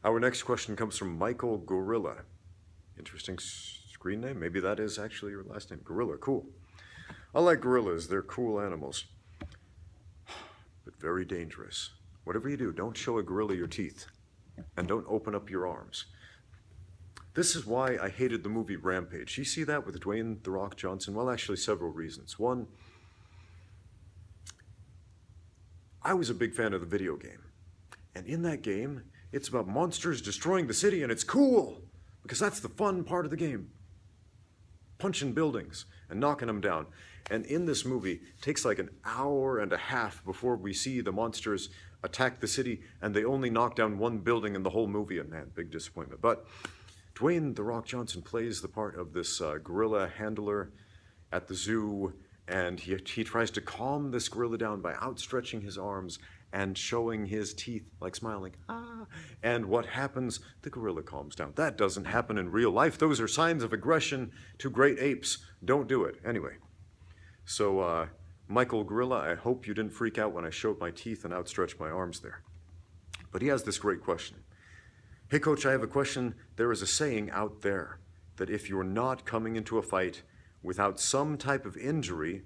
Our next question comes from Michael Gorilla. Interesting screen name. Maybe that is actually your last name. Gorilla, cool. I like gorillas. They're cool animals, but very dangerous. Whatever you do, don't show a gorilla your teeth, and don't open up your arms. This is why I hated the movie Rampage. You see that with Dwayne "The Rock" Johnson? Well, actually, several reasons. One, I was a big fan of the video game. And in that game, it's about monsters destroying the city, and it's cool, because that's the fun part of the game. Punching buildings and knocking them down. And in this movie, it takes like an hour and a half before we see the monsters attack the city, and they only knock down one building in the whole movie, and man, big disappointment. But Dwayne "The Rock" Johnson plays the part of this gorilla handler at the zoo, and he tries to calm this gorilla down by outstretching his arms and showing his teeth, like smiling, ah. And what happens? The gorilla calms down. That doesn't happen in real life. Those are signs of aggression to great apes. Don't do it. Anyway, so Michael Gorilla, I hope you didn't freak out when I showed my teeth and outstretched my arms there. But he has this great question. Hey, Coach, I have a question. There is a saying out there that if you're not coming into a fight without some type of injury,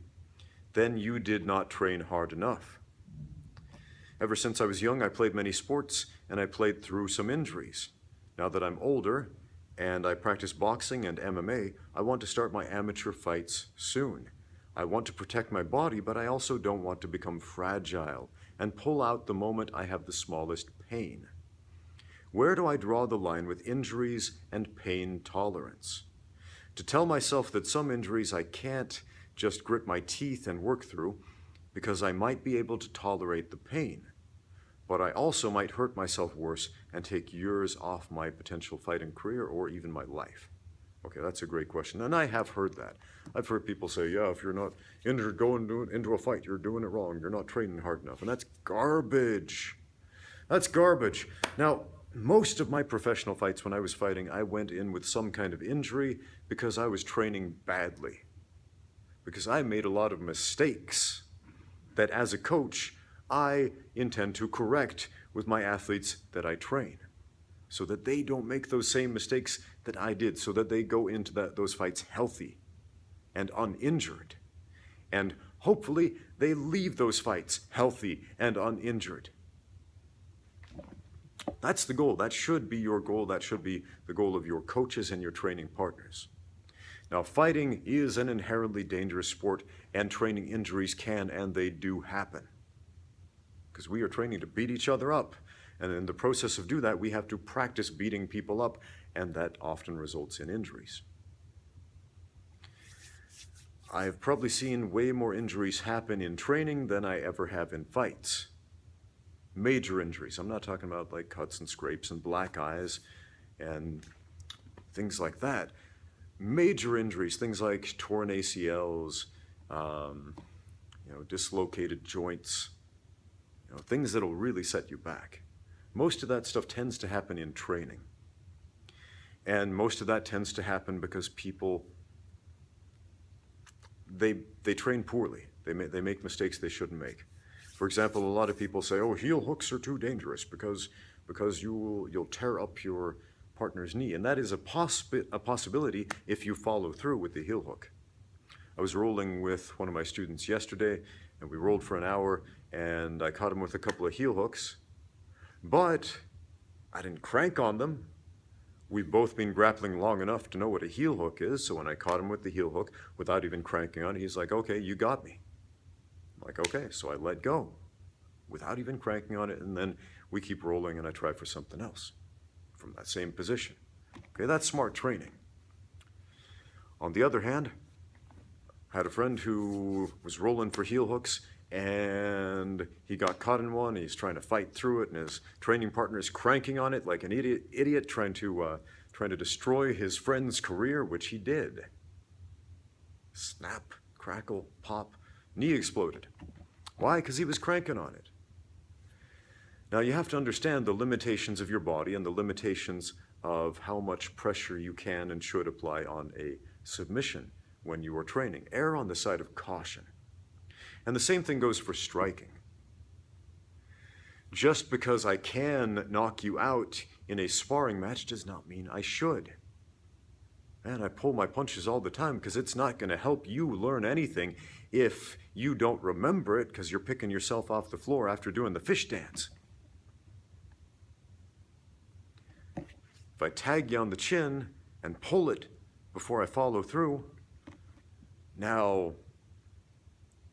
then you did not train hard enough. Ever since I was young, I played many sports, and I played through some injuries. Now that I'm older, and I practice boxing and MMA, I want to start my amateur fights soon. I want to protect my body, but I also don't want to become fragile and pull out the moment I have the smallest pain. Where do I draw the line with injuries and pain tolerance? To tell myself that some injuries I can't just grit my teeth and work through because I might be able to tolerate the pain, but I also might hurt myself worse and take years off my potential fighting career or even my life. Okay, that's a great question, and I have heard that. I've heard people say, yeah, if you're not injured going into a fight, you're doing it wrong. You're not training hard enough, and that's garbage. That's garbage. Now, most of my professional fights when I was fighting, I went in with some kind of injury because I was training badly. Because I made a lot of mistakes that as a coach, I intend to correct with my athletes that I train, so that they don't make those same mistakes that I did, so that they go into those fights healthy and uninjured. And hopefully they leave those fights healthy and uninjured. That's the goal. That should be your goal. That should be the goal of your coaches and your training partners. Now, fighting is an inherently dangerous sport, and training injuries can and they do happen. Because we are training to beat each other up. And in the process of doing that, we have to practice beating people up, and that often results in injuries. I've probably seen way more injuries happen in training than I ever have in fights. Major injuries. I'm not talking about like cuts and scrapes and black eyes and things like that. Major injuries, things like torn ACLs, dislocated joints, things that'll really set you back. Most of that stuff tends to happen in training. And most of that tends to happen because people, they train poorly. They make mistakes they shouldn't make. For example, a lot of people say, oh, heel hooks are too dangerous because you'll tear up your partner's knee. And that is a possibility if you follow through with the heel hook. I was rolling with one of my students yesterday, and we rolled for an hour, and I caught him with a couple of heel hooks, but I didn't crank on them. We've both been grappling long enough to know what a heel hook is, so when I caught him with the heel hook without even cranking on it, he's like, okay, you got me. I'm like, okay, so I let go without even cranking on it, and then we keep rolling and I try for something else from that same position. Okay, that's smart training. On the other hand, I had a friend who was rolling for heel hooks and he got caught in one. He's trying to fight through it, and his training partner is cranking on it like an idiot trying to destroy his friend's career, which he did. Snap, crackle, pop, knee exploded. Why? Because he was cranking on it. Now you have to understand the limitations of your body and the limitations of how much pressure you can and should apply on a submission when you are training. Err on the side of caution. And the same thing goes for striking. Just because I can knock you out in a sparring match does not mean I should. Man, I pull my punches all the time because it's not going to help you learn anything if you don't remember it because you're picking yourself off the floor after doing the fish dance. If I tag you on the chin and pull it before I follow through, now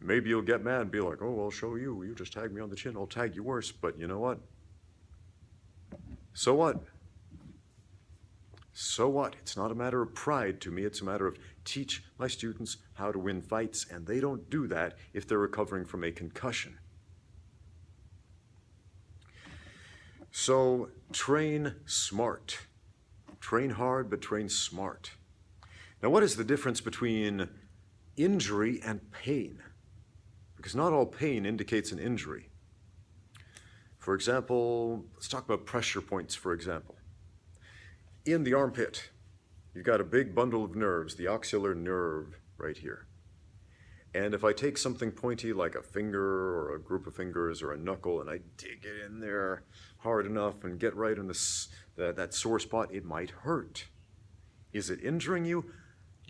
maybe you'll get mad and be like, oh, I'll show you. You just tagged me on the chin. I'll tag you worse. But you know what? So what? So what? It's not a matter of pride to me. It's a matter of teach my students how to win fights, and they don't do that if they're recovering from a concussion. So train smart. Train hard, but train smart. Now, what is the difference between injury and pain? Because not all pain indicates an injury. For example, let's talk about pressure points, for example. In the armpit, you've got a big bundle of nerves, the ocular nerve right here. And if I take something pointy like a finger or a group of fingers or a knuckle and I dig it in there hard enough and get right in that sore spot, it might hurt. Is it injuring you?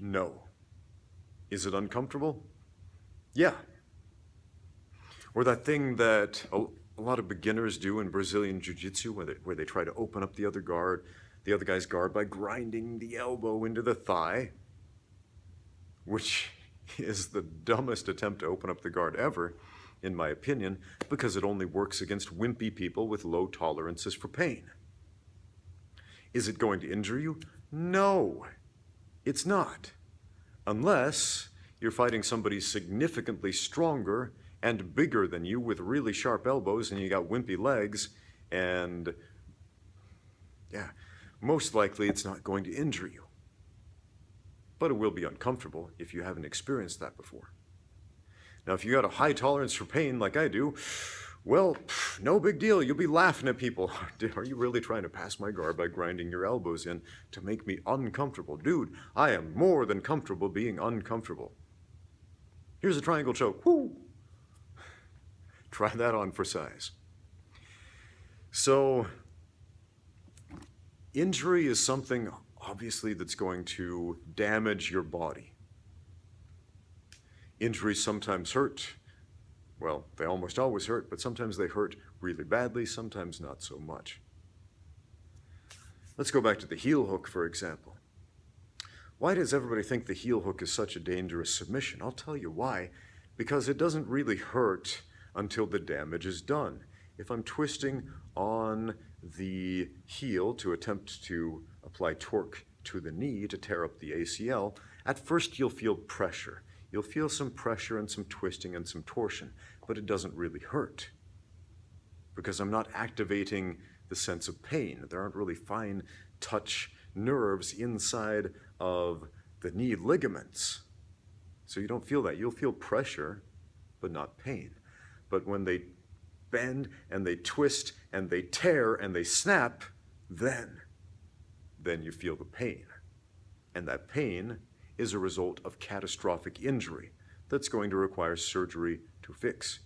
No. Is it uncomfortable? Yeah. Or that thing that a lot of beginners do in Brazilian Jiu-Jitsu where they try to open up the other guy's guard by grinding the elbow into the thigh, which is the dumbest attempt to open up the guard ever, in my opinion, because it only works against wimpy people with low tolerances for pain. Is it going to injure you? No, it's not. Unless you're fighting somebody significantly stronger and bigger than you with really sharp elbows and you got wimpy legs, and yeah, most likely it's not going to injure you. But it will be uncomfortable if you haven't experienced that before. Now, if you got a high tolerance for pain like I do, well, no big deal. You'll be laughing at people. Are you really trying to pass my guard by grinding your elbows in to make me uncomfortable? Dude, I am more than comfortable being uncomfortable. Here's a triangle choke. Woo! Try that on for size. So, injury is something, obviously, that's going to damage your body. Injuries sometimes hurt. Well, they almost always hurt, but sometimes they hurt really badly, sometimes not so much. Let's go back to the heel hook, for example. Why does everybody think the heel hook is such a dangerous submission? I'll tell you why. Because it doesn't really hurt until the damage is done. If I'm twisting on the heel to attempt to apply torque to the knee to tear up the ACL, at first you'll feel pressure. You'll feel some pressure and some twisting and some torsion, but it doesn't really hurt because I'm not activating the sense of pain. There aren't really fine touch nerves inside of the knee ligaments. So you don't feel that. You'll feel pressure, but not pain. But when they bend and they twist and they tear and they snap, then you feel the pain. And that pain is a result of catastrophic injury that's going to require surgery to fix.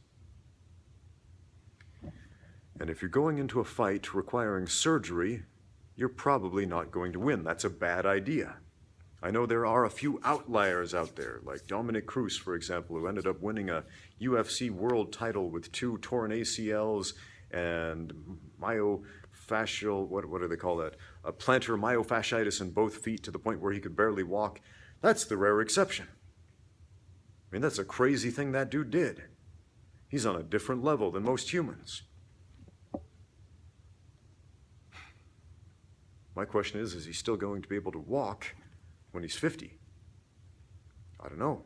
And if you're going into a fight requiring surgery, you're probably not going to win. That's a bad idea. I know there are a few outliers out there, like Dominic Cruz, for example, who ended up winning a UFC world title with 2 torn ACLs and myofascial, what do they call that? A plantar myofasciitis in both feet to the point where he could barely walk. That's the rare exception. I mean, that's a crazy thing that dude did. He's on a different level than most humans. My question is he still going to be able to walk when he's 50? I don't know.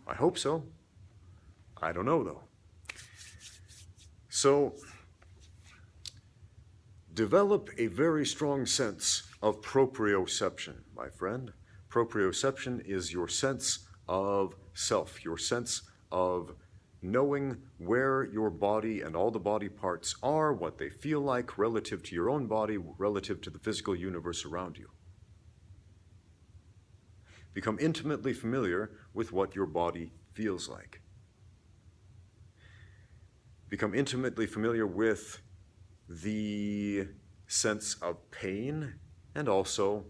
I hope so. I don't know, though. So, develop a very strong sense of proprioception, my friend. Proprioception is your sense of self, your sense of knowing where your body and all the body parts are, what they feel like relative to your own body, relative to the physical universe around you. Become intimately familiar with what your body feels like. become intimately familiar with the sense of pain and also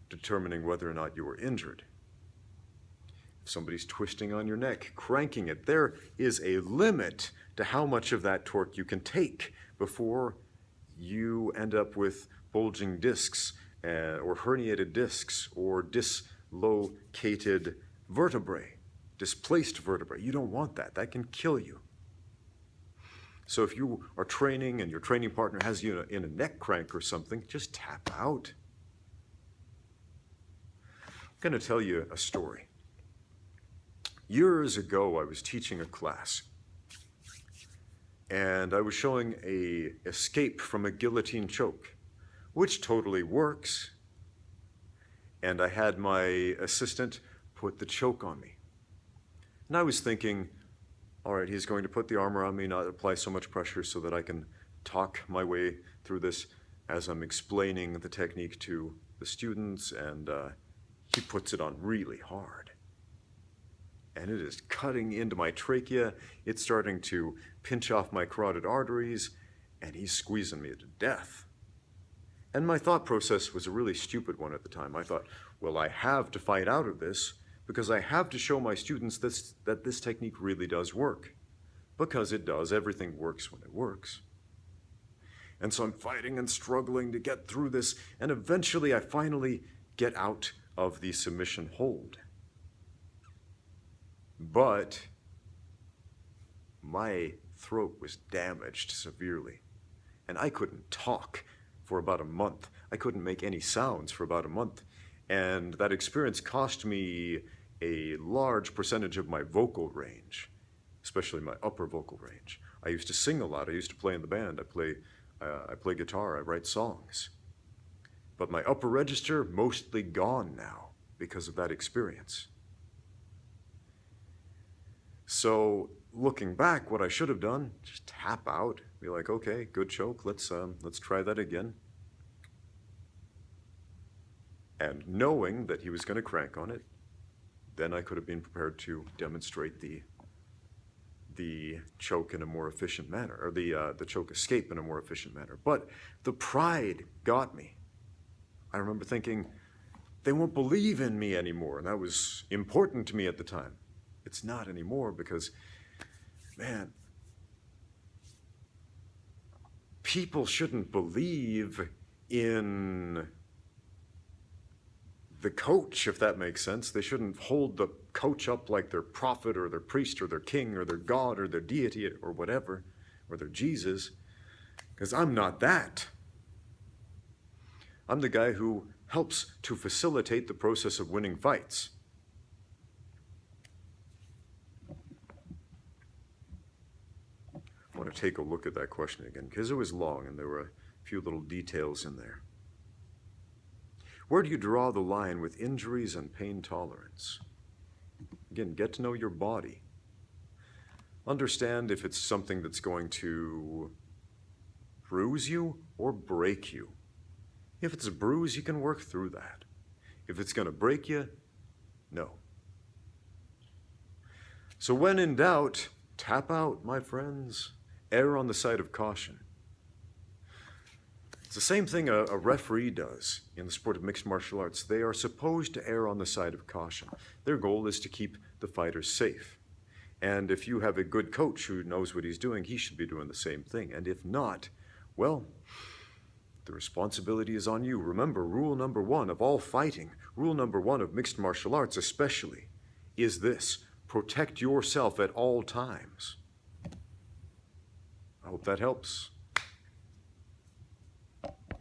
determining whether or not you were injured. If somebody's twisting on your neck, cranking it, there is a limit to how much of that torque you can take before you end up with bulging discs or herniated discs or dislocated vertebrae, displaced vertebrae. You don't want that. That can kill you. So if you are training and your training partner has you in a neck crank or something, just tap out. I'm going to tell you a story. Years ago, I was teaching a class, and I was showing a escape from a guillotine choke, which totally works. And I had my assistant put the choke on me. And I was thinking, all right, he's going to put the arm around me, not apply so much pressure so that I can talk my way through this as I'm explaining the technique to the students, and he puts it on really hard. And it is cutting into my trachea. It's starting to pinch off my carotid arteries, and he's squeezing me to death. And my thought process was a really stupid one at the time. I thought, well, I have to fight out of this because I have to show my students that this technique really does work. Because it does. Everything works when it works. And so I'm fighting and struggling to get through this, and eventually I finally get out of the submission hold. But my throat was damaged severely, and I couldn't talk for about a month. I couldn't make any sounds for about a month, and that experience cost me a large percentage of my vocal range, especially my upper vocal range. I used to sing a lot. I used to play in the band. I play guitar. I write songs. But my upper register, mostly gone now because of that experience. So looking back, what I should have done, just tap out, be like, okay, good choke, let's try that again. And knowing that he was going to crank on it, then I could have been prepared to demonstrate the choke in a more efficient manner, or the choke escape in a more efficient manner. But the pride got me. I remember thinking, they won't believe in me anymore, and that was important to me at the time. It's not anymore because, man, people shouldn't believe in the coach, if that makes sense. They shouldn't hold the coach up like their prophet or their priest or their king or their God or their deity or whatever, or their Jesus, because I'm not that. I'm the guy who helps to facilitate the process of winning fights. I want to take a look at that question again, because it was long and there were a few little details in there. Where do you draw the line with injuries and pain tolerance? Again, get to know your body. Understand if it's something that's going to bruise you or break you. If it's a bruise, you can work through that. If it's going to break you, no. So when in doubt, tap out, my friends. Err on the side of caution. It's the same thing a referee does in the sport of mixed martial arts. They are supposed to err on the side of caution. Their goal is to keep the fighters safe. And if you have a good coach who knows what he's doing, he should be doing the same thing. And if not, well, the responsibility is on you. Remember, rule number one of all fighting, rule number one of mixed martial arts especially, is this: protect yourself at all times. I hope that helps.